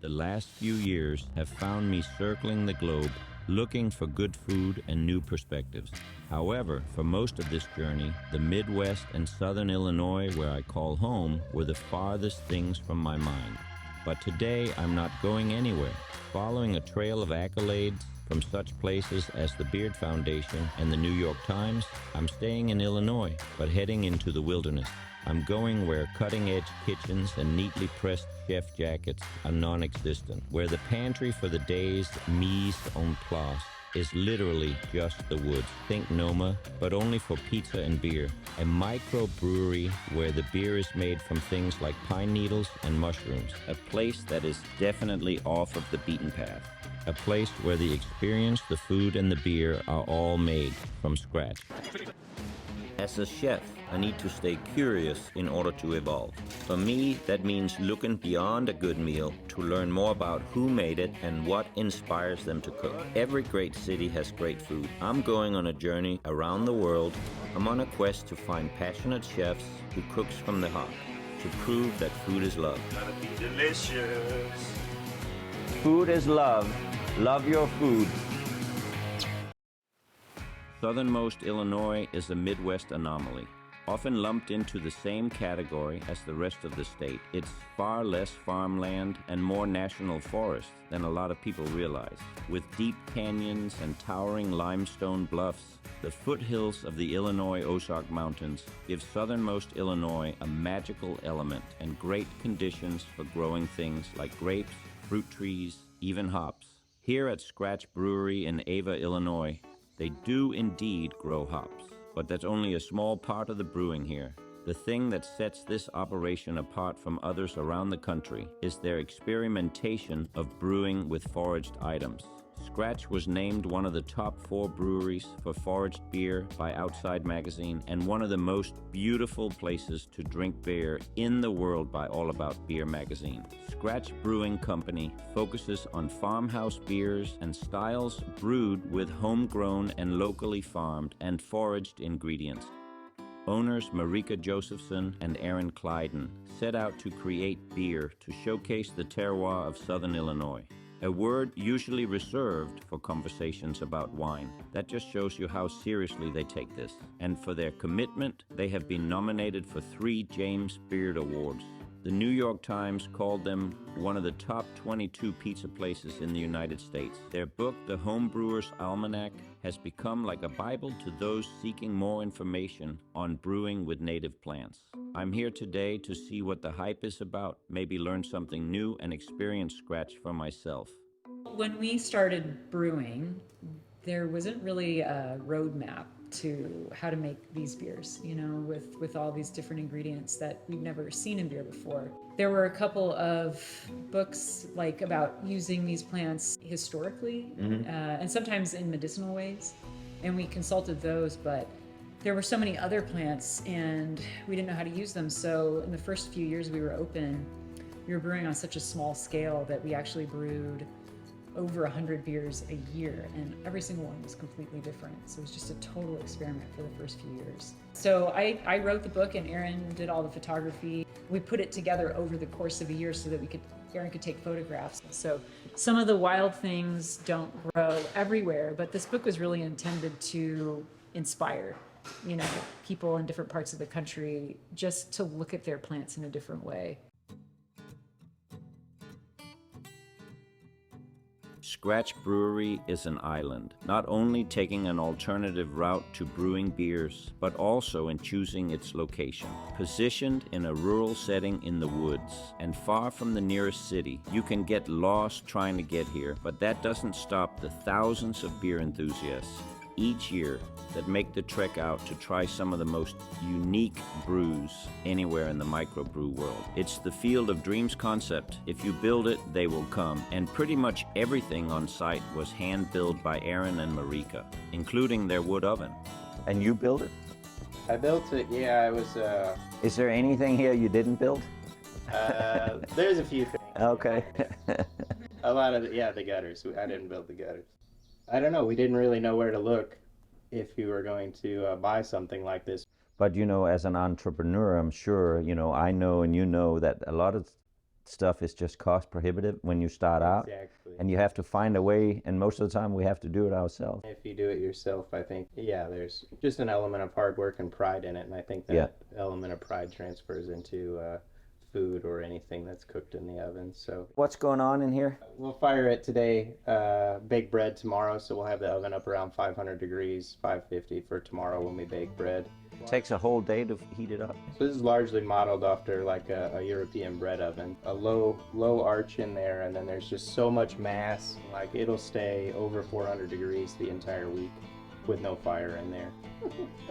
The last few years have found me circling the globe, looking for good food and new perspectives. However, for most of this journey, the Midwest and Southern Illinois, where I call home, were the farthest things from my mind. But today, I'm not going anywhere. Following a trail of accolades from such places as the Beard Foundation and the New York Times, I'm staying in Illinois, but heading into the wilderness. I'm going where cutting-edge kitchens and neatly pressed chef jackets are non-existent, where the pantry for the day's mise en place is literally just the woods. Think Noma, but only for pizza and beer. A micro brewery where the beer is made from things like pine needles and mushrooms. A place that is definitely off of the beaten path. A place where the experience, the food, and the beer are all made from scratch. As a chef, I need to stay curious in order to evolve. For me, that means looking beyond a good meal to learn more about who made it and what inspires them to cook. Every great city has great food. I'm going on a journey around the world. I'm on a quest to find passionate chefs who cooks from the heart, to prove that food is love. Gotta be delicious. Food is love. Love your food. Southernmost Illinois is a Midwest anomaly. Often lumped into the same category as the rest of the state, it's far less farmland and more national forest than a lot of people realize. With deep canyons and towering limestone bluffs, the foothills of the Illinois Ozark Mountains give southernmost Illinois a magical element and great conditions for growing things like grapes, fruit trees, even hops. Here at Scratch Brewery in Ava, Illinois, they do indeed grow hops, but that's only a small part of the brewing here. The thing that sets this operation apart from others around the country is their experimentation of brewing with foraged items. Scratch was named one of the top 4 breweries for foraged beer by Outside Magazine and one of the most beautiful places to drink beer in the world by All About Beer magazine. Scratch Brewing Company focuses on farmhouse beers and styles brewed with homegrown and locally farmed and foraged ingredients. Owners Marika Josephson and Aaron Clyden set out to create beer to showcase the terroir of Southern Illinois. A word usually reserved for conversations about wine. That just shows you how seriously they take this. And for their commitment, they have been nominated for 3 James Beard Awards. The New York Times called them one of the top 22 pizza places in the United States. Their book, The Homebrewer's Almanac, has become like a Bible to those seeking more information on brewing with native plants. I'm here today to see what the hype is about, maybe learn something new and experience Scratch for myself. When we started brewing, there wasn't really a roadmap to how to make these beers, with all these different ingredients that we'd never seen in beer before. There were a couple of books about using these plants historically, and sometimes in medicinal ways, and we consulted those, but there were so many other plants and we didn't know how to use them. So in the first few years we were open, we were brewing on such a small scale that we actually brewed over 100 beers a year, and every single one was completely different. So it was just a total experiment for the first few years. So I wrote the book and Aaron did all the photography. We put it together over the course of a year so that Aaron could take photographs. So some of the wild things don't grow everywhere, but this book was really intended to inspire, people in different parts of the country just to look at their plants in a different way. Scratch Brewery is an island, not only taking an alternative route to brewing beers, but also in choosing its location. Positioned in a rural setting in the woods and far from the nearest city, you can get lost trying to get here, but that doesn't stop the thousands of beer enthusiasts each year that make the trek out to try some of the most unique brews anywhere in the microbrew world. It's the Field of Dreams concept. If you build it, they will come. And pretty much everything on site was hand-built by Aaron and Marika, including their wood oven. And you built it? I built it, yeah. Is there anything here you didn't build? There's a few things. Okay. A lot of, the gutters. I didn't build the gutters. I don't know. We didn't really know where to look if we were going to buy something like this. But, as an entrepreneur, I'm sure, I know and that a lot of stuff is just cost prohibitive when you start out. Exactly. And you have to find a way, and most of the time we have to do it ourselves. If you do it yourself, I think, yeah, there's just an element of hard work and pride in it, and I think that element of pride transfers into food or anything that's cooked in the oven. So What's going on in here? we'll fire it today, bake bread tomorrow, so we'll have the oven up around 500 degrees, 550 for tomorrow when we bake bread. It takes a whole day to heat it up. So this is largely modeled after like a European bread oven. A low arch in there, and then there's just so much mass, like it'll stay over 400 degrees the entire week with no fire in there.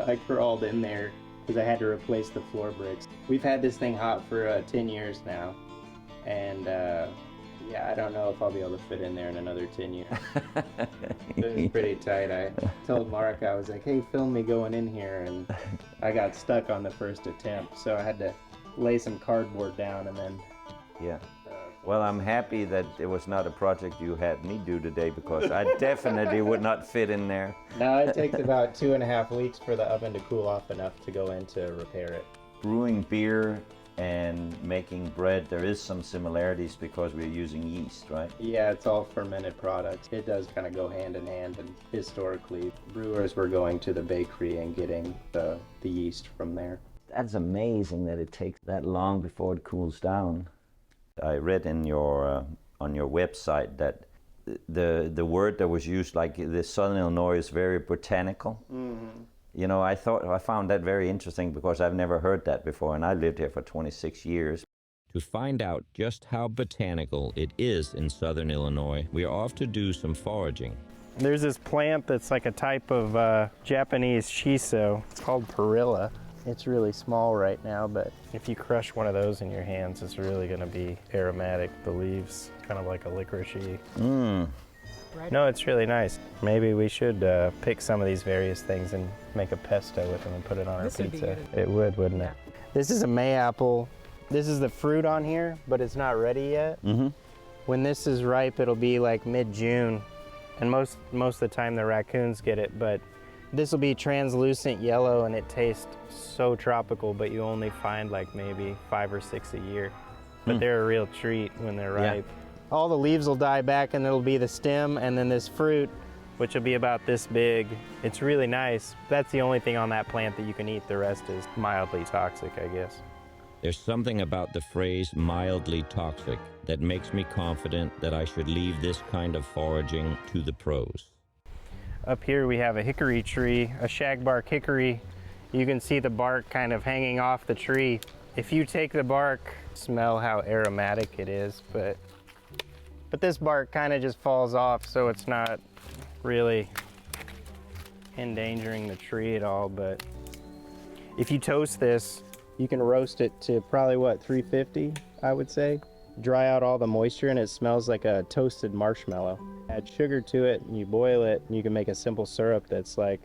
I crawled in there because I had to replace the floor bricks. We've had this thing hot for 10 years now, and yeah, I don't know if I'll be able to fit in there in another 10 years. It was pretty tight. I told Mark, I was like, hey, film me going in here, and I got stuck on the first attempt, so I had to lay some cardboard down and then... Yeah. Well, I'm happy that it was not a project you had me do today, because I definitely would not fit in there. No, it takes about 2.5 weeks for the oven to cool off enough to go in to repair it. Brewing beer and making bread, there is some similarities because we're using yeast, right? Yeah, it's all fermented products. It does kind of go hand in hand, and historically, brewers were going to the bakery and getting the yeast from there. That's amazing that it takes that long before it cools down. I read in your on your website that the word that was used, like the Southern Illinois, is very botanical. Mm-hmm. You know, I found that very interesting because I've never heard that before, and I lived here for 26 years. To find out just how botanical it is in Southern Illinois, we are off to do some foraging. There's this plant that's like a type of Japanese shiso. It's called perilla. It's really small right now, but if you crush one of those in your hands, it's really going to be aromatic. The leaves, kind of like a licoricey. No, it's really nice. Maybe we should pick some of these various things and make a pesto with them and put it on our pizza. It would, wouldn't it? This is a mayapple. This is the fruit on here, but it's not ready yet. Mm-hmm. When this is ripe, it'll be like mid-June, and most of the time the raccoons get it, but this will be translucent yellow, and it tastes so tropical, but you only find like maybe 5 or 6 a year. But they're a real treat when they're ripe. All the leaves will die back, and it'll be the stem, and then this fruit, which will be about this big. It's really nice. That's the only thing on that plant that you can eat. The rest is mildly toxic, I guess. There's something about the phrase mildly toxic that makes me confident that I should leave this kind of foraging to the pros. Up here we have a hickory tree, a shagbark hickory. You can see the bark kind of hanging off the tree. If you take the bark, smell how aromatic it is, but this bark kind of just falls off, so it's not really endangering the tree at all. But if you toast this, you can roast it to probably, what, 350, I would say. Dry out all the moisture, and it smells like a toasted marshmallow. Add sugar to it, and you boil it, and you can make a simple syrup that's like,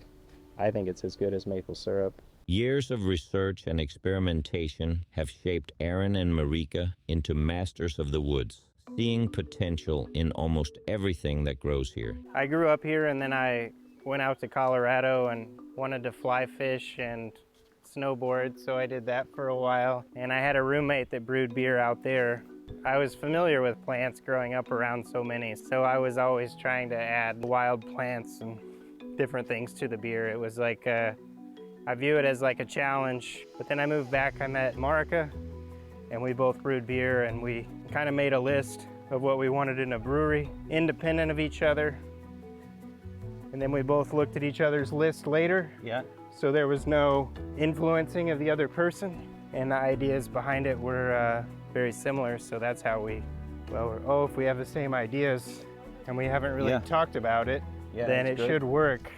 I think it's as good as maple syrup. Years of research and experimentation have shaped Aaron and Marika into masters of the woods, seeing potential in almost everything that grows here. I grew up here, and then I went out to Colorado and wanted to fly fish and snowboard, so I did that for a while. And I had a roommate that brewed beer out there. I was familiar with plants growing up around so many, so I was always trying to add wild plants and different things to the beer. It was like, I view it as like a challenge. But then I moved back, I met Marika, and we both brewed beer, and we kind of made a list of what we wanted in a brewery, independent of each other. And then we both looked at each other's list later. Yeah. So there was no influencing of the other person, and the ideas behind it were very similar, so that's how we, if we have the same ideas and we haven't really talked about it, then it should work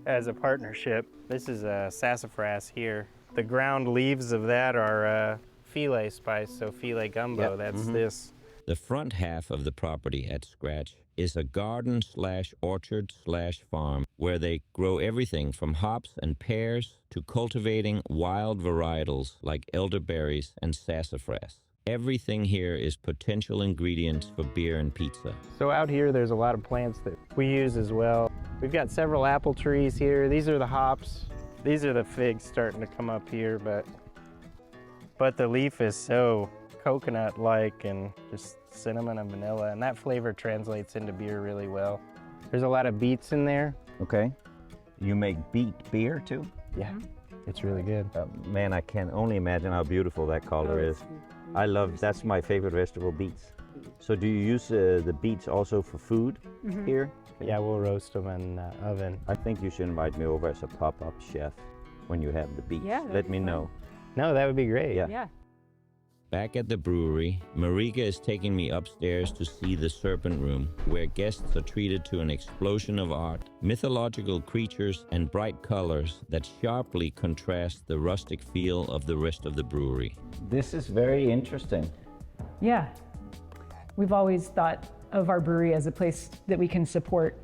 as a partnership. This is a sassafras here. The ground leaves of that are filet spice, so filet gumbo, that's this. The front half of the property at Scratch is a garden/orchard/farm where they grow everything from hops and pears to cultivating wild varietals like elderberries and sassafras. Everything here is potential ingredients for beer and pizza. So out here there's a lot of plants that we use as well. We've got several apple trees here. These are the hops. These are the figs starting to come up here, but the leaf is so coconut-like and just cinnamon and vanilla, and that flavor translates into beer really well. There's a lot of beets in there. Okay. You make beet beer too? Yeah, it's really good. Man, I can only imagine how beautiful that color is. I love, that's my favorite vegetable, beets. So do you use the beets also for food here? Yeah, we'll roast them in the oven. I think you should invite me over as a pop-up chef when you have the beets. Yeah, that'd Let be me fun. know. No, that would be great. Yeah. Yeah. Back at the brewery, Marika is taking me upstairs to see the Serpent Room, where guests are treated to an explosion of art, mythological creatures, and bright colors that sharply contrast the rustic feel of the rest of the brewery. This is very interesting. Yeah. We've always thought of our brewery as a place that we can support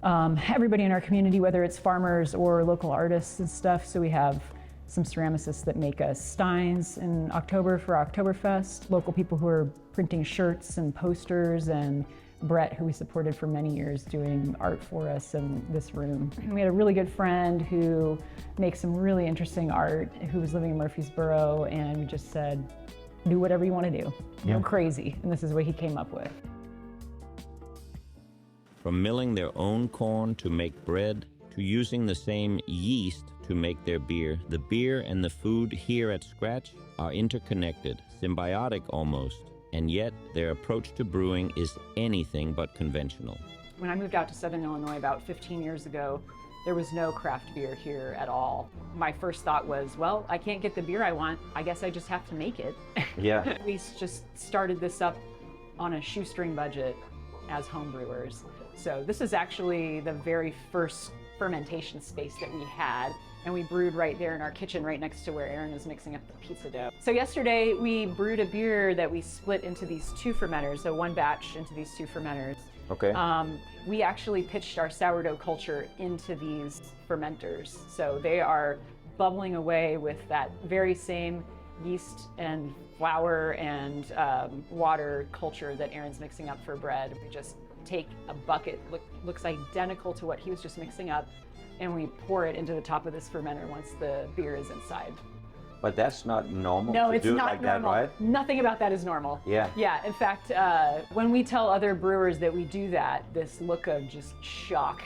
everybody in our community, whether it's farmers or local artists and stuff. So we have some ceramicists that make us steins in October for Oktoberfest, local people who are printing shirts and posters, and Brett, who we supported for many years, doing art for us in this room. And we had a really good friend who makes some really interesting art, who was living in Murfreesboro, and we just said, do whatever you want to do. Go crazy. And this is what he came up with. From milling their own corn to make bread, to using the same yeast to make their beer, the beer and the food here at Scratch are interconnected, symbiotic almost, and yet their approach to brewing is anything but conventional. When I moved out to Southern Illinois about 15 years ago, there was no craft beer here at all. My first thought was, well, I can't get the beer I want. I guess I just have to make it. Yeah. We just started this up on a shoestring budget as home brewers. So this is actually the very first fermentation space that we had, and we brewed right there in our kitchen right next to where Aaron is mixing up the pizza dough. So yesterday we brewed a beer that we split into these two fermenters, so one batch into these two fermenters. Okay. We actually pitched our sourdough culture into these fermenters, so they are bubbling away with that very same yeast and flour and water culture that Aaron's mixing up for bread. We just take a bucket, looks identical to what he was just mixing up, and we pour it into the top of this fermenter once the beer is inside. But that's not normal No, to it's do not it like normal. that, right? Nothing about that is normal. Yeah. Yeah, in fact, when we tell other brewers that we do that, this look of just shock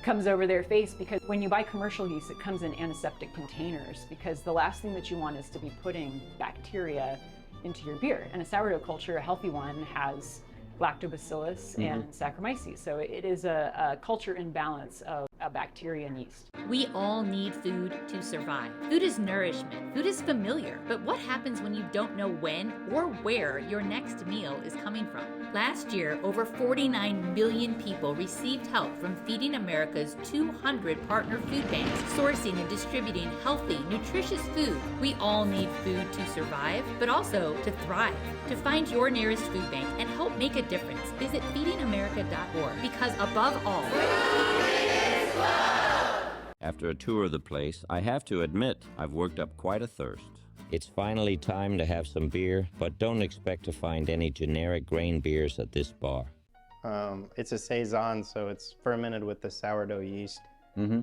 comes over their face, because when you buy commercial yeast, it comes in antiseptic containers, because the last thing that you want is to be putting bacteria into your beer. And a sourdough culture, a healthy one, has lactobacillus and Saccharomyces. So it is a culture imbalance of bacteria and yeast. We all need food to survive. Food is nourishment. Food is familiar. But what happens when you don't know when or where your next meal is coming from? Last year, over 49 million people received help from Feeding America's 200 partner food banks, sourcing and distributing healthy, nutritious food. We all need food to survive, but also to thrive. To find your nearest food bank and help make a difference, visit feedingamerica.org, because above all, After a tour of the place, I have to admit I've worked up quite a thirst. It's finally time to have some beer, but don't expect to find any generic grain beers at this bar. It's a saison, so it's fermented with the sourdough yeast. Mm-hmm.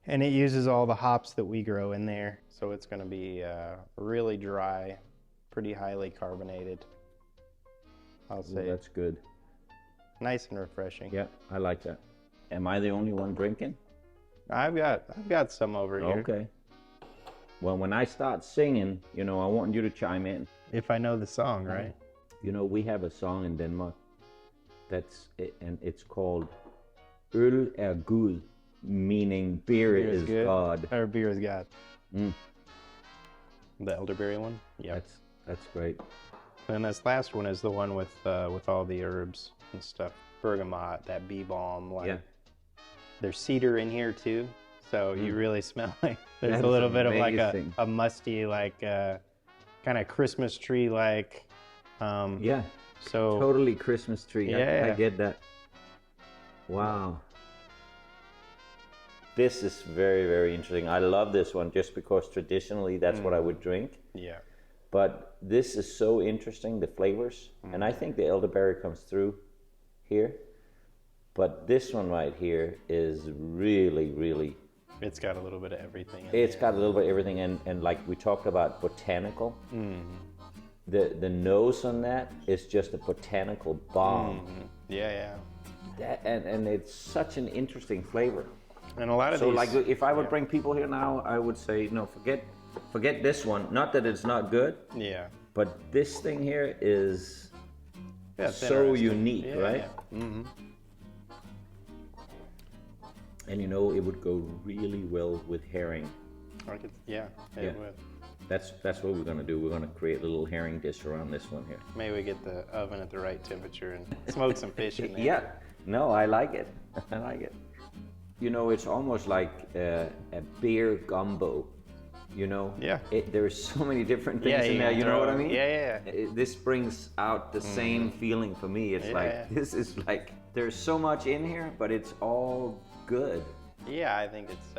And it uses all the hops that we grow in there, so it's going to be really dry, pretty highly carbonated. I'll say That's good. nice and refreshing. Yeah, I like that. Am I the only one drinking? I've got some over here. Okay. Well, when I start singing, I want you to chime in. If I know the song, right? We have a song in Denmark and it's called Øl er Gud, meaning beer is good. God. Or beer is God. Mm. The elderberry one? Yeah. That's great. And this last one is the one with all the herbs and stuff. Bergamot, that bee balm. There's cedar in here too, so you really smell like there's That a is little bit of like amazing. a musty, like kind of Christmas tree like. Yeah. So Totally Christmas tree. Yeah. I get that. Wow. This is very, very interesting. I love this one just because traditionally that's what I would drink. Yeah. But this is so interesting, the flavors. And I think the elderberry comes through here. But this one right here is really, really... It's got a little bit of everything in It's got a little bit of everything, and like we talked about, botanical. the nose on that is just a botanical bomb. Yeah. And it's such an interesting flavor. And a lot of So these, like if I would bring people here now, I would say, no, forget this one. Not that it's not good, yeah. but this thing here is That's so interesting. unique, Yeah, right? yeah. Mm-hmm. And you know, it would go really well with herring. Yeah, it Yeah. would. That's what we're gonna do. We're gonna create a little herring dish around this one here. Maybe we get the oven at the right temperature and smoke some fish in there. Yeah, no, I like it. I like it. You know, it's almost like a beer gumbo. You know, Yeah. There's so many different things in you there. You know what I mean? Yeah. This brings out the same feeling for me. It's like this is like there's so much in here, but it's all good. Yeah, I think it's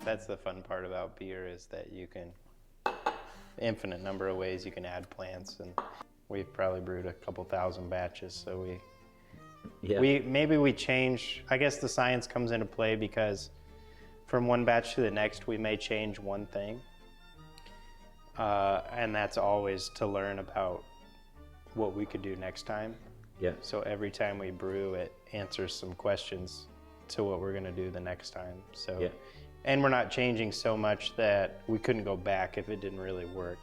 that's the fun part about beer is that you can infinite number of ways you can add plants, and we've probably brewed a couple thousand batches, so we change. I guess the science comes into play because from one batch to the next we may change one thing, and that's always to learn about what we could do next time. Yeah. So every time we brew, it answers some questions to what we're going to do the next time. So, Yeah. And we're not changing so much that we couldn't go back if it didn't really work.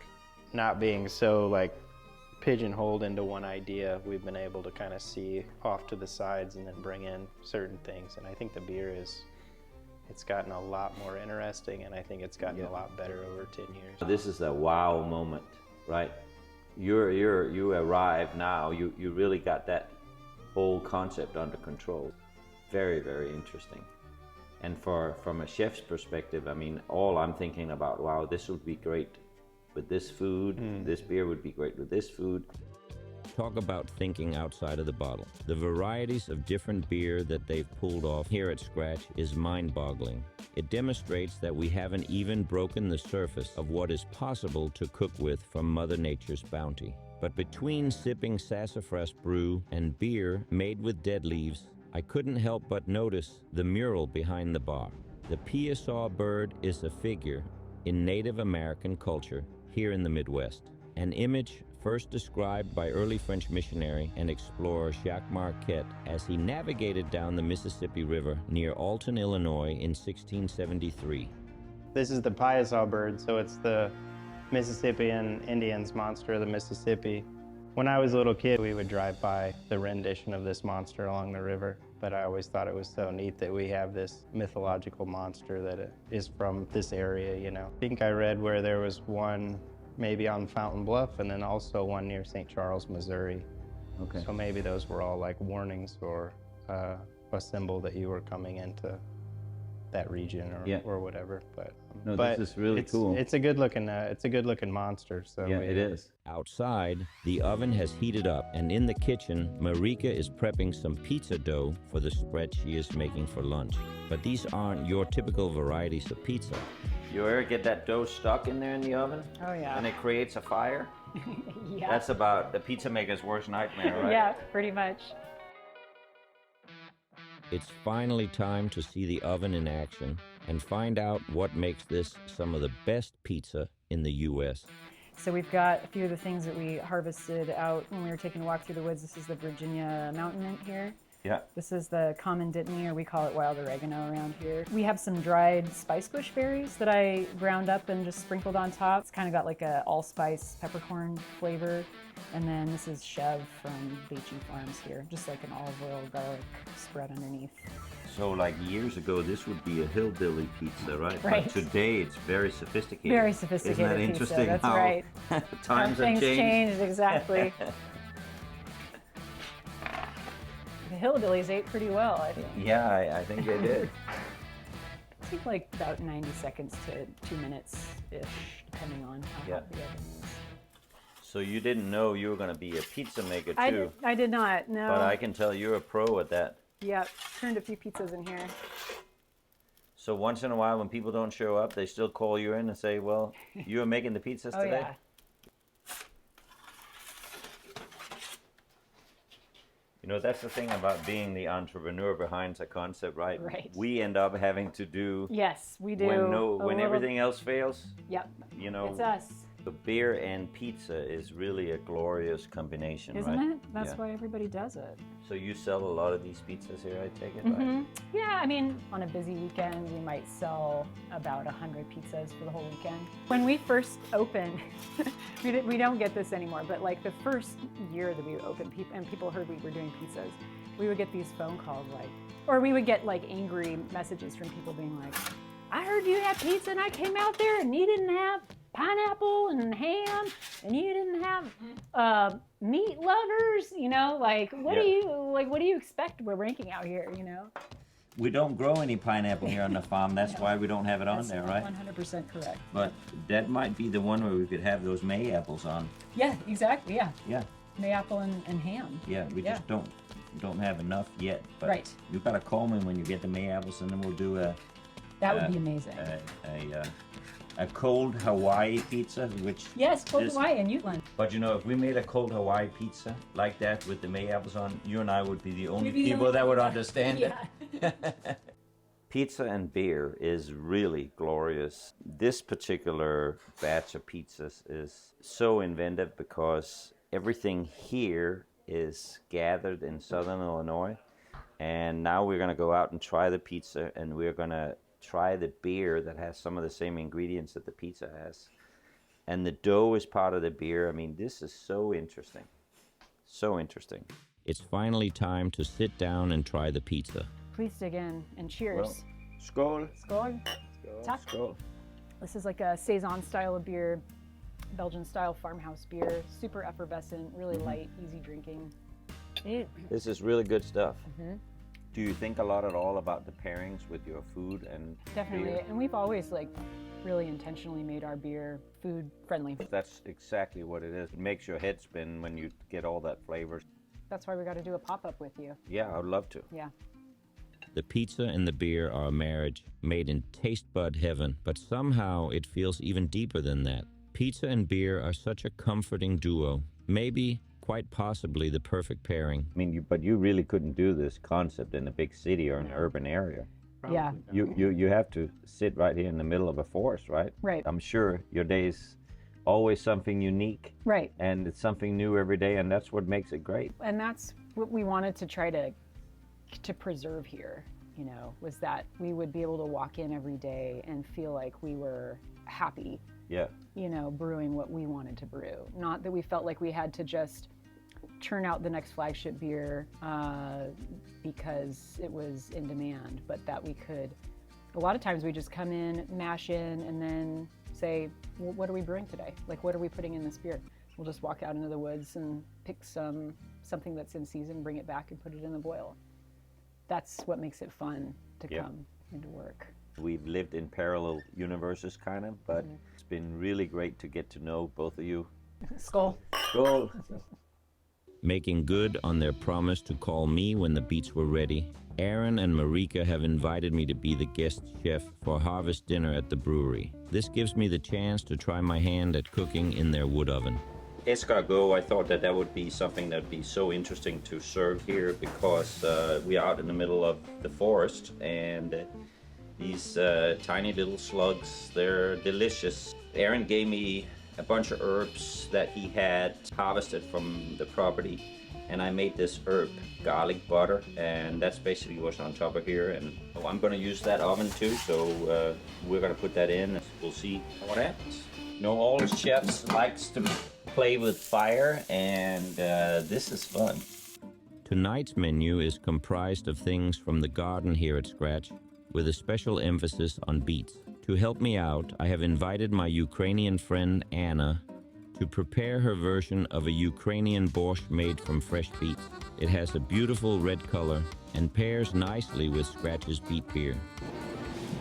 Not being so like pigeonholed into one idea, we've been able to kind of see off to the sides and then bring in certain things. And I think the beer it's gotten a lot more interesting, and I think it's gotten a lot better over 10 years. This is a wow moment, right? You arrive now. You really got that whole concept under control. Very, very interesting. And from a chef's perspective, I mean, all I'm thinking about, wow, this would be great with this food. This beer would be great with this food. Talk about thinking outside of the bottle. The varieties of different beer that they've pulled off here at Scratch is mind-boggling. It demonstrates that we haven't even broken the surface of what is possible to cook with from Mother Nature's bounty. But between sipping sassafras brew and beer made with dead leaves, I couldn't help but notice the mural behind the bar. The Piasaw bird is a figure in Native American culture here in the Midwest, an image first described by early French missionary and explorer Jacques Marquette as he navigated down the Mississippi River near Alton, Illinois in 1673. This is the Piasaw bird, so it's the Mississippian Indians' monster of the Mississippi. When I was a little kid, we would drive by the rendition of this monster along the river, but I always thought it was so neat that we have this mythological monster that is from this area, you know. I think I read where there was one maybe on Fountain Bluff and then also one near St. Charles, Missouri. Okay. So maybe those were all like warnings or a symbol that you were coming into that region or whatever. But this is really cool. It's a good looking monster. So Yeah, it is. Outside, the oven has heated up, and in the kitchen, Marika is prepping some pizza dough for the spread she is making for lunch. But these aren't your typical varieties of pizza. You ever get that dough stuck in there in the oven? Oh, yeah. And it creates a fire? Yeah. That's about the pizza maker's worst nightmare, right? Yeah, pretty much. It's finally time to see the oven in action and find out what makes this some of the best pizza in the U.S. So we've got a few of the things that we harvested out when we were taking a walk through the woods. This is the Virginia mountain mint here. Yeah. This is the common dittany, or we call it wild oregano around here. We have some dried spice bush berries that I ground up and just sprinkled on top. It's kind of got like a allspice peppercorn flavor. And then this is Chev from Beachy Farms here, just like an olive oil garlic spread underneath. So like years ago, this would be a hillbilly pizza, right? Right. But today it's very sophisticated. Very sophisticated Isn't that pizza, interesting that's how right. times have Things changed? changed, exactly. The hillbillies ate pretty well, I think. Yeah, I think they did. It took like about 90 seconds to 2 minutes-ish, depending on how hot the oven is. So you didn't know you were going to be a pizza maker too. I did not, no. But I can tell you're a pro at that. Yep, turned a few pizzas in here. So once in a while when people don't show up, they still call you in and say, well, you were making the pizzas Oh, today? yeah. You know, that's the thing about being the entrepreneur behind the concept, right? Right. We end up having to do Yes, we do. when a when little- everything else fails. Yep, You know, it's us. The beer and pizza is really a glorious combination, Isn't right? it? That's Yeah. why everybody does it. So you sell a lot of these pizzas here, I take it, right? Yeah, I mean, on a busy weekend, we might sell about 100 pizzas for the whole weekend. When we first opened, we don't get this anymore, but like the first year that we opened, and people heard we were doing pizzas, we would get these phone calls or we would get like angry messages from people being like, I heard you had pizza and I came out there and you didn't have pineapple and ham and you didn't have meat lovers, like what do you expect we're ranking out here, We don't grow any pineapple here on the farm. That's why we don't have it on That's there, right? 100% correct. But that might be the one where we could have those May apples on. Yeah, exactly. Yeah, Yeah, mayapple and ham. yeah. We just don't have enough yet. But Right. you gotta call me when you get the May apples, and then we'll do That would be amazing. a cold Hawaii pizza, which Yes, cold is- Hawaii and Utland. But if we made a cold Hawaii pizza like that with the May apples on, you and I would be the only We'd be the people only that would people. understand Yeah. it. Pizza and beer is really glorious. This particular batch of pizzas is so inventive because everything here is gathered in Southern Illinois. And now we're going to go out and try the pizza, and we're going to try the beer that has some of the same ingredients that the pizza has. And the dough is part of the beer. I mean, this is so interesting. So interesting. It's finally time to sit down and try the pizza. Please dig in and cheers. Skål. Skål. Tack. Skål. This is like a Saison style of beer, Belgian style farmhouse beer, super effervescent, really light, easy drinking. This is really good stuff. Do you think a lot at all about the pairings with your food and Definitely, beer? and we've always really intentionally made our beer food friendly. That's exactly what it is. It makes your head spin when you get all that flavor. That's why we got to do a pop-up with you. Yeah, I'd love to. Yeah. The pizza and the beer are a marriage made in taste bud heaven, but somehow it feels even deeper than that. Pizza and beer are such a comforting duo. Maybe, quite possibly, the perfect pairing. I mean, but you really couldn't do this concept in a big city or an urban area. Yeah. You have to sit right here in the middle of a forest, right? Right. I'm sure your day's always something unique. Right. And it's something new every day, and that's what makes it great. And that's what we wanted to try to preserve here, was that we would be able to walk in every day and feel like we were happy, Yeah. brewing what we wanted to brew. Not that we felt like we had to just churn out the next flagship beer because it was in demand, but that we could, a lot of times we just come in, mash in, and then say, well, what are we brewing today? Like, what are we putting in this beer? We'll just walk out into the woods and pick something that's in season, bring it back and put it in the boil. That's what makes it fun to come into work. We've lived in parallel universes, kind of, but it's been really great to get to know both of you. Skull. Go! Making good on their promise to call me when the beets were ready, Aaron and Marika have invited me to be the guest chef for harvest dinner at the brewery. This gives me the chance to try my hand at cooking in their wood oven. Escargot, I thought that would be something that would be so interesting to serve here because we are out in the middle of the forest, and these tiny little slugs, they're delicious. Aaron gave me a bunch of herbs that he had harvested from the property, and I made this herb garlic butter, and that's basically what's on top of here. And I'm going to use that oven too, so we're going to put that in. We'll see what happens. All chefs likes to play with fire, and this is fun. Tonight's menu is comprised of things from the garden here at Scratch, with a special emphasis on beets. To help me out, I have invited my Ukrainian friend Anna to prepare her version of a Ukrainian borscht made from fresh beets. It has a beautiful red color and pairs nicely with Scratch's beet beer.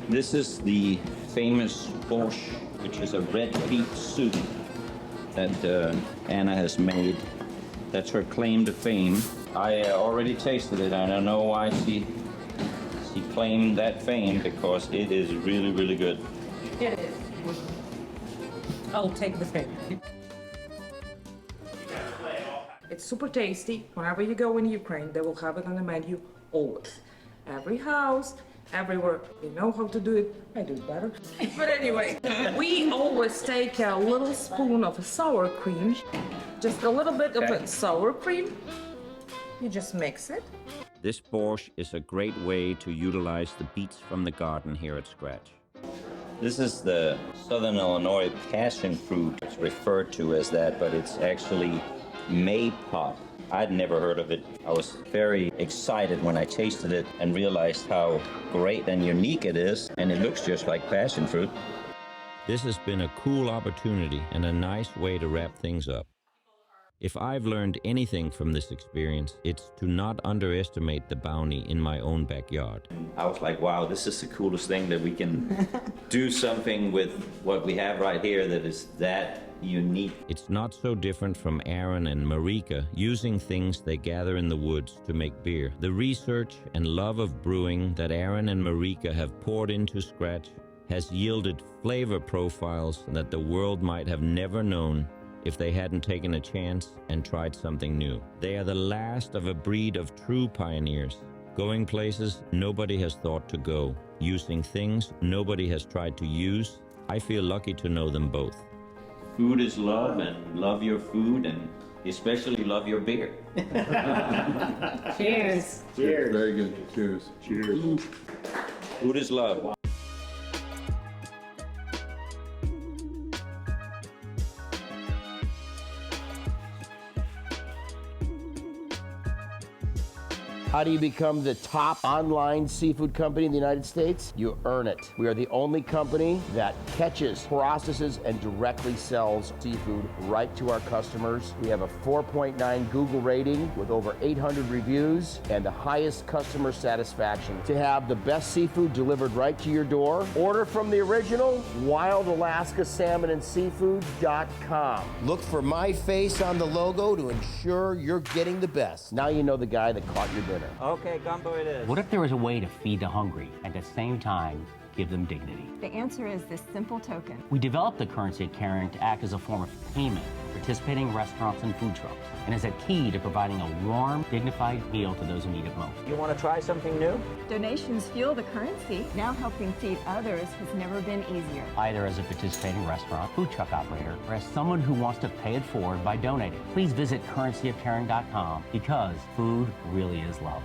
This is the famous borscht, which is a red beet soup that Anna has made. That's her claim to fame. I already tasted it. I don't know why she claimed that fame, because it is really, really good. It is. I'll take the fame. It's super tasty. Whenever you go in Ukraine, they will have it on the menu always. Every house everywhere. They know how to do it. I do it better. But anyway, we always take a little spoon of sour cream, just a little bit of sour cream. You just mix it. This borscht is a great way to utilize the beets from the garden here at Scratch. This is the Southern Illinois passion fruit. It's referred to as that, but it's actually maypop. I'd never heard of it. I was very excited when I tasted it and realized how great and unique it is, and it looks just like passion fruit. This has been a cool opportunity and a nice way to wrap things up. If I've learned anything from this experience, it's to not underestimate the bounty in my own backyard. I was like, wow, this is the coolest thing that we can do something with what we have right here that is that unique. It's not so different from Aaron and Marika using things they gather in the woods to make beer. The research and love of brewing that Aaron and Marika have poured into Scratch has yielded flavor profiles that the world might have never known if they hadn't taken a chance and tried something new. They are the last of a breed of true pioneers, going places nobody has thought to go, using things nobody has tried to use. I feel lucky to know them both. Food is love, and love your food, and especially love your beer. Cheers. Cheers. Very good. Cheers. Cheers. Food is love. How do you become the top online seafood company in the United States? You earn it. We are the only company that catches, processes, and directly sells seafood right to our customers. We have a 4.9 Google rating with over 800 reviews and the highest customer satisfaction. To have the best seafood delivered right to your door, order from the original, WildAlaskaSalmonandSeafood.com. Look for my face on the logo to ensure you're getting the best. Now you know the guy that caught your dinner. Okay, gumbo it is. What if there was a way to feed the hungry and at the same time give them dignity? The answer is this simple token. We developed the currency at Caring to act as a form of payment for participating restaurants and food trucks, and is a key to providing a warm, dignified meal to those who need it most. You want to try something new? Donations fuel the currency. Now helping feed others has never been easier. Either as a participating restaurant, food truck operator, or as someone who wants to pay it forward by donating. Please visit currencyofcaring.com because food really is love.